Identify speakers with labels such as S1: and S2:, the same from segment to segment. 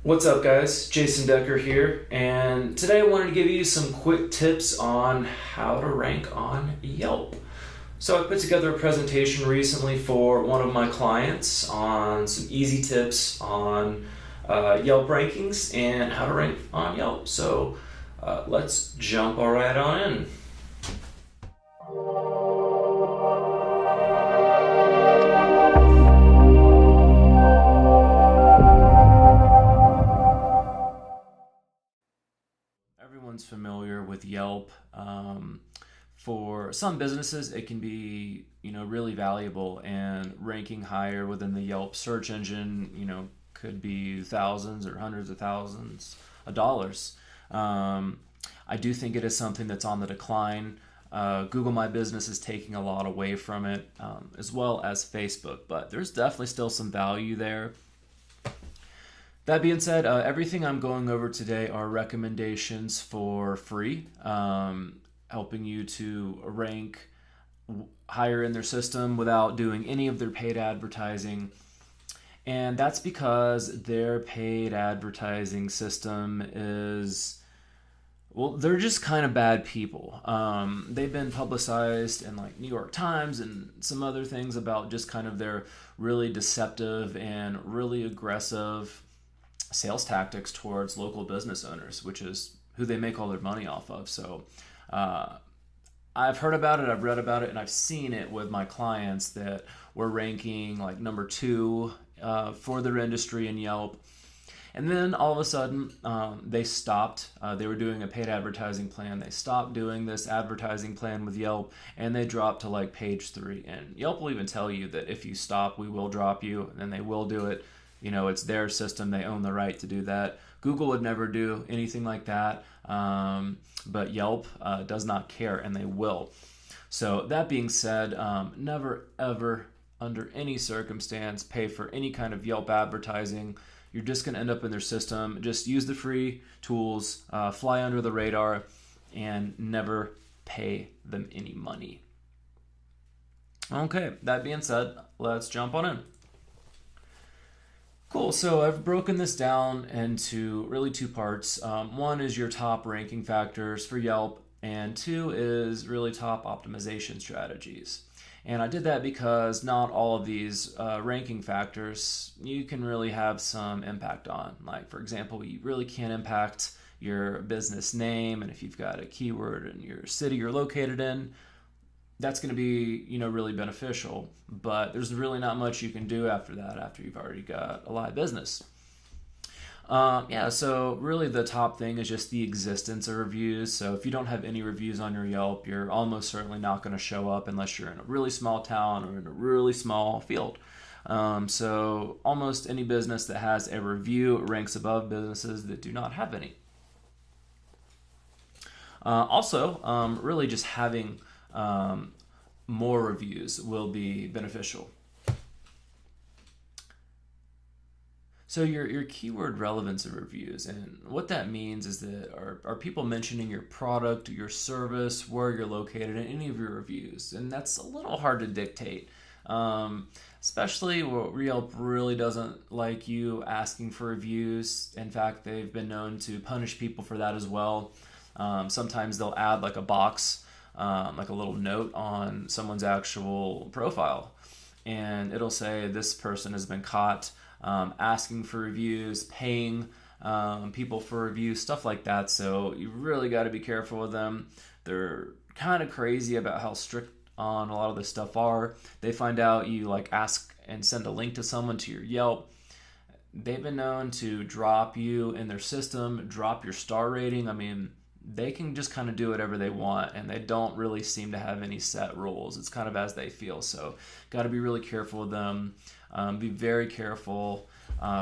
S1: What's up, guys? Jason Decker here, and today I wanted to give you some quick tips on how to rank on Yelp. So I put together a presentation recently for one of my clients on some easy tips on Yelp rankings and how to rank on Yelp. So let's jump right on in. Everyone's familiar with Yelp. For some businesses, it can be really valuable, and ranking higher within the Yelp search engine could be thousands or hundreds of thousands of dollars. I do think it is something that's on the decline. Google My Business is taking a lot away from it, as well as Facebook, but there's definitely still some value there. That being said, everything I'm going over today are recommendations for free, helping you to rank higher in their system without doing any of their paid advertising. And that's because their paid advertising system is, they're just kind of bad people. They've been publicized in like New York Times and some other things about just kind of their really deceptive and really aggressive sales tactics towards local business owners, which is who they make all their money off of. So I've heard about it, I've read about it, and I've seen it with my clients that were ranking like number 2 for their industry in Yelp. And then all of a sudden, they stopped. They were doing a paid advertising plan. They stopped doing this advertising plan with Yelp, and they dropped to like page 3. And Yelp will even tell you that if you stop, we will drop you, and they will do it. It's their system. They own the right to do that. Google would never do anything like that, but Yelp does not care, and they will. So that being said, never, ever, under any circumstance, pay for any kind of Yelp advertising. You're just going to end up in their system. Just use the free tools, fly under the radar, and never pay them any money. Okay, that being said, let's jump on in. Cool, so I've broken this down into really 2 parts. One is your top ranking factors for Yelp, and 2 is really top optimization strategies. And I did that because not all of these ranking factors you can really have some impact on. Like, for example, you really can't impact your business name, and if you've got a keyword in your city you're located in, that's going to be really beneficial, but there's really not much you can do after that, after you've already got a live business. So really the top thing is just the existence of reviews. So if you don't have any reviews on your Yelp, you're almost certainly not going to show up unless you're in a really small town or in a really small field. So almost any business that has a review ranks above businesses that do not have any. Really just having more reviews will be beneficial. So your keyword relevance of reviews, and what that means is that are people mentioning your product, your service, where you're located in any of your reviews? And that's a little hard to dictate, especially where Yelp really doesn't like you asking for reviews. In fact, they've been known to punish people for that as well. Sometimes they'll add like a box, like a little note on someone's actual profile, and it'll say this person has been caught asking for reviews, paying people for reviews, stuff like that. So you really got to be careful with them. They're kind of crazy about how strict on a lot of this stuff are. They find out you like ask and send a link to someone to your Yelp, they've been known to drop you in their system, drop your star rating. I mean, they can just kind of do whatever they want, and they don't really seem to have any set rules. It's kind of as they feel. So got to be really careful with them. Be very careful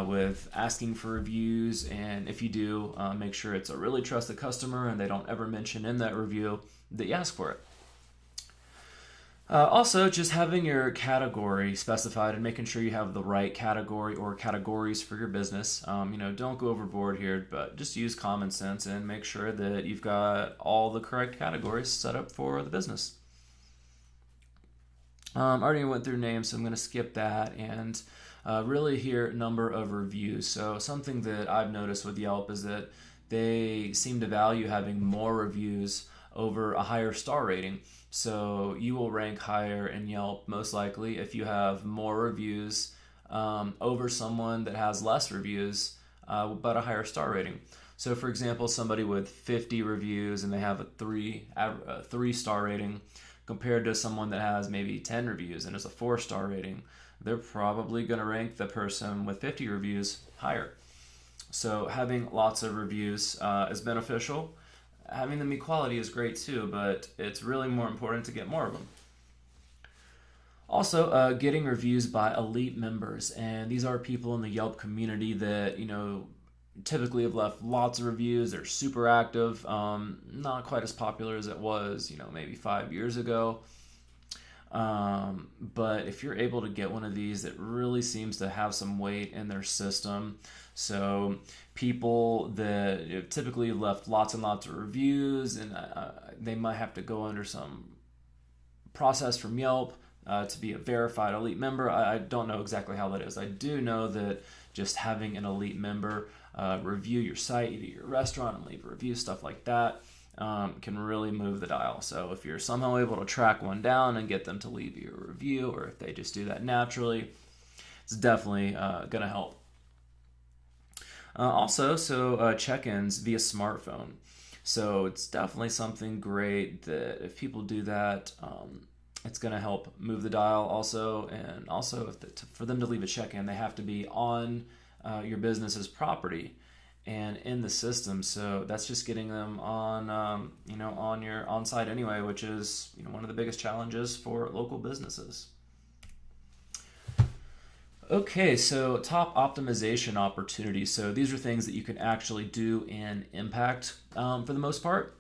S1: with asking for reviews, and if you do, make sure it's a really trusted customer and they don't ever mention in that review that you ask for it. Also, just having your category specified and making sure you have the right category or categories for your business. Don't go overboard here, but just use common sense and make sure that you've got all the correct categories set up for the business. I already went through names, so I'm going to skip that. And really here, number of reviews. So something that I've noticed with Yelp is that they seem to value having more reviews over a higher star rating. So you will rank higher in Yelp most likely if you have more reviews over someone that has less reviews but a higher star rating. So for example, somebody with 50 reviews and they have a 3-star rating compared to someone that has maybe 10 reviews and is a 4-star rating, they're probably going to rank the person with 50 reviews higher. So having lots of reviews is beneficial. Having them equality is great too, but it's really more important to get more of them. Also, getting reviews by elite members, and these are people in the Yelp community that, typically have left lots of reviews. They're super active, not quite as popular as it was, maybe 5 years ago. But if you're able to get one of these that really seems to have some weight in their system, so people that typically have left lots and lots of reviews, and they might have to go under some process from Yelp to be a verified elite member. I don't know exactly how that is. I do know that just having an elite member review your site, either your restaurant, and leave a review, stuff like that, can really move the dial. So if you're somehow able to track one down and get them to leave you a review, or if they just do that naturally, it's definitely going to help. Also, check-ins via smartphone. So it's definitely something great that if people do that, it's going to help move the dial also. And also, for them to leave a check-in, they have to be on your business's property and in the system. So that's just getting them on, on your on-site anyway, which is one of the biggest challenges for local businesses. Okay, so top optimization opportunities. So these are things that you can actually do and impact for the most part.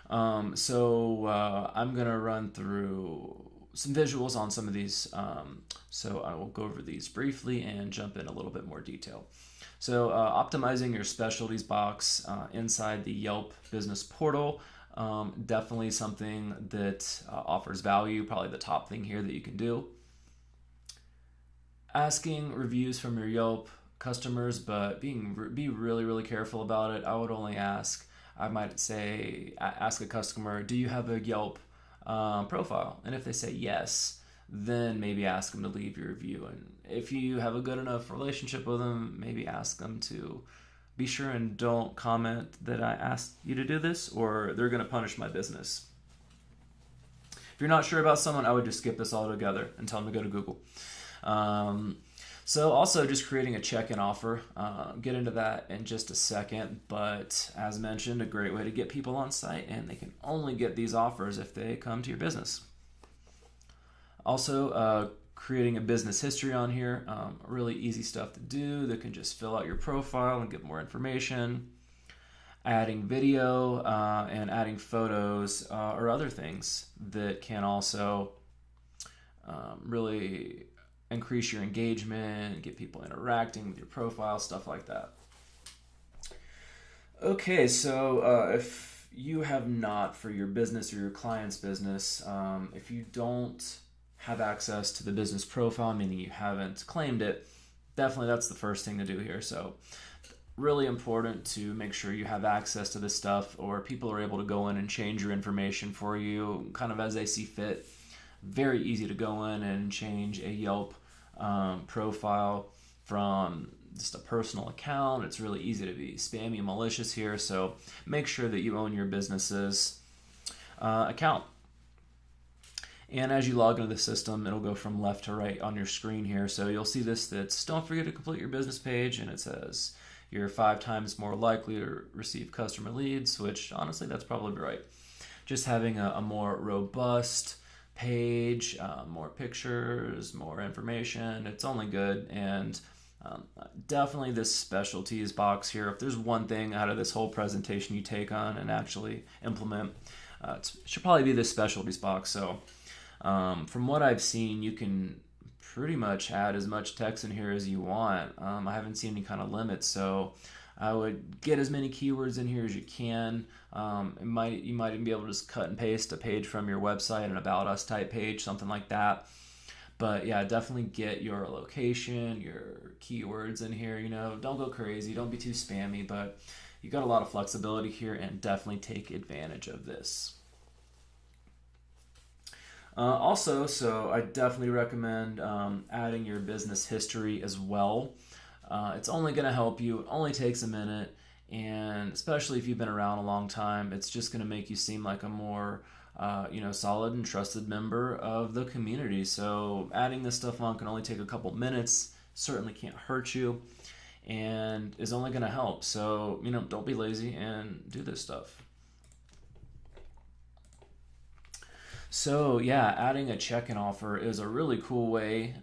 S1: So I'm going to run through some visuals on some of these. So I will go over these briefly and jump in a little bit more detail. So optimizing your specialties box inside the Yelp business portal, definitely something that offers value, probably the top thing here that you can do. Asking reviews from your Yelp customers, but be really, really careful about it. I might say, ask a customer, do you have a Yelp profile? And if they say yes, then maybe ask them to leave your review. And if you have a good enough relationship with them, maybe ask them to be sure and don't comment that I asked you to do this, or they're going to punish my business. If you're not sure about someone, I would just skip this altogether and tell them to go to Google. So also just creating a check-in offer, get into that in just a second, but as mentioned, a great way to get people on site, and they can only get these offers if they come to your business. Also, creating a business history on here, really easy stuff to do that can just fill out your profile and get more information. Adding video and adding photos or other things that can also really increase your engagement, get people interacting with your profile, stuff like that. Okay, so if you have not, for your business or your client's business, if you don't have access to the business profile, meaning you haven't claimed it, definitely that's the first thing to do here. So really important to make sure you have access to this stuff, or people are able to go in and change your information for you kind of as they see fit. Very easy to go in and change a Yelp profile from just a personal account. It's really easy to be spammy and malicious here, so make sure that you own your business's account. And as you log into the system, it'll go from left to right on your screen here. So you'll see this, that's don't forget to complete your business page, and it says you're 5 times more likely to receive customer leads, which honestly, that's probably right. Just having a more robust page, more pictures, more information, it's only good. And definitely this specialties box here, if there's one thing out of this whole presentation you take on and actually implement, it should probably be this specialties box. So from what I've seen, you can pretty much add as much text in here as you want. I haven't seen any kind of limits, so I would get as many keywords in here as you can. You might even be able to just cut and paste a page from your website, an About Us type page, something like that. But yeah, definitely get your location, your keywords in here. Don't go crazy, don't be too spammy, but you got a lot of flexibility here, and definitely take advantage of this. Also, so I definitely recommend adding your business history as well. It's only going to help you. It only takes a minute, and especially if you've been around a long time, it's just going to make you seem like a more solid and trusted member of the community. So adding this stuff on can only take a couple minutes. Certainly can't hurt you, and is only going to help. So don't be lazy and do this stuff. So yeah, adding a check-in offer is a really cool way.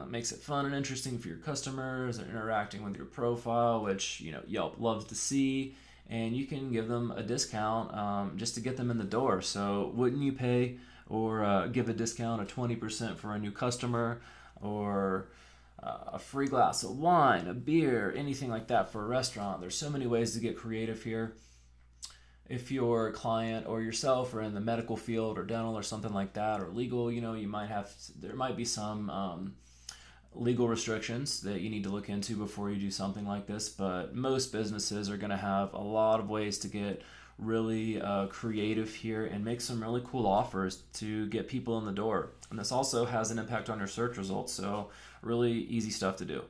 S1: Makes it fun and interesting for your customers. They're interacting with your profile, which Yelp loves to see, and you can give them a discount just to get them in the door. So wouldn't you pay or give a discount of 20% for a new customer, or a free glass of wine, a beer, anything like that for a restaurant? There's so many ways to get creative here. If your client or yourself are in the medical field or dental or something like that, or legal, there might be some legal restrictions that you need to look into before you do something like this. But most businesses are going to have a lot of ways to get really creative here and make some really cool offers to get people in the door. And this also has an impact on your search results, so really easy stuff to do.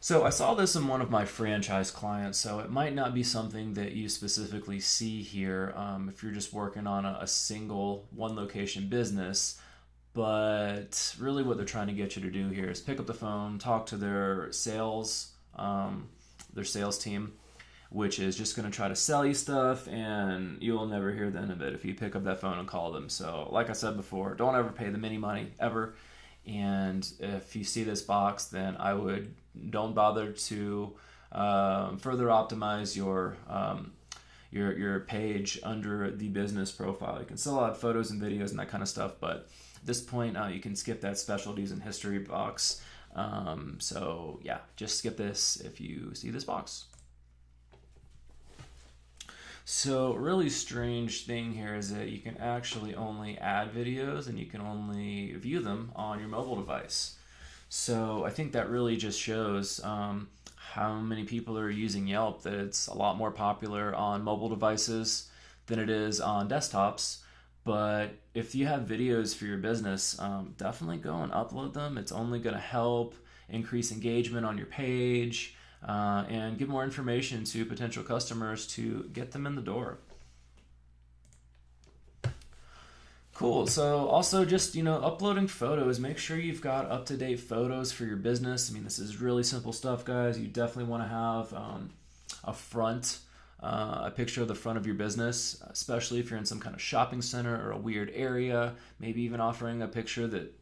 S1: So I saw this in one of my franchise clients, so it might not be something that you specifically see here if you're just working on a single one location business. But really what they're trying to get you to do here is pick up the phone, talk to their sales team, which is just going to try to sell you stuff, and you will never hear the end of it if you pick up that phone and call them. So like I said before, don't ever pay them any money, ever. And if you see this box, then don't bother to further optimize your page under the business profile. You can still add photos and videos and that kind of stuff, but at this point you can skip that specialties and history box. So yeah, just skip this if you see this box. So really strange thing here is that you can actually only add videos and you can only view them on your mobile device. So I think that really just shows how many people are using Yelp, that it's a lot more popular on mobile devices than it is on desktops. But if you have videos for your business, definitely go and upload them. It's only going to help increase engagement on your page, and give more information to potential customers to get them in the door. Cool. So also just, uploading photos, make sure you've got up-to-date photos for your business. I mean, this is really simple stuff, guys. You definitely want to have a picture of the front of your business, especially if you're in some kind of shopping center or a weird area, maybe even offering a picture that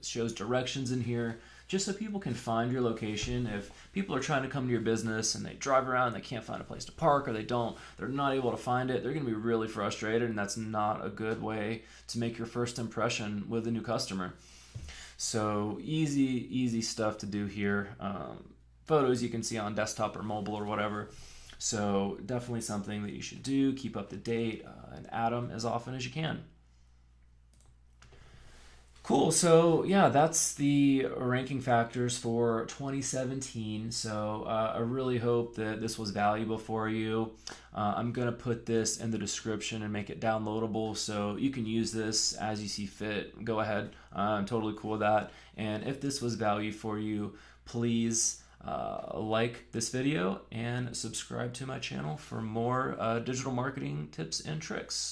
S1: shows directions in here, just so people can find your location. If people are trying to come to your business and they drive around and they can't find a place to park, or they're not able to find it, they're going to be really frustrated, and that's not a good way to make your first impression with a new customer. So easy stuff to do here. Photos you can see on desktop or mobile or whatever. So definitely something that you should do. Keep up to date and add them as often as you can. Cool. So yeah, that's the ranking factors for 2017. So I really hope that this was valuable for you. I'm going to put this in the description and make it downloadable so you can use this as you see fit. Go ahead. I'm totally cool with that. And if this was value for you, please like this video and subscribe to my channel for more digital marketing tips and tricks.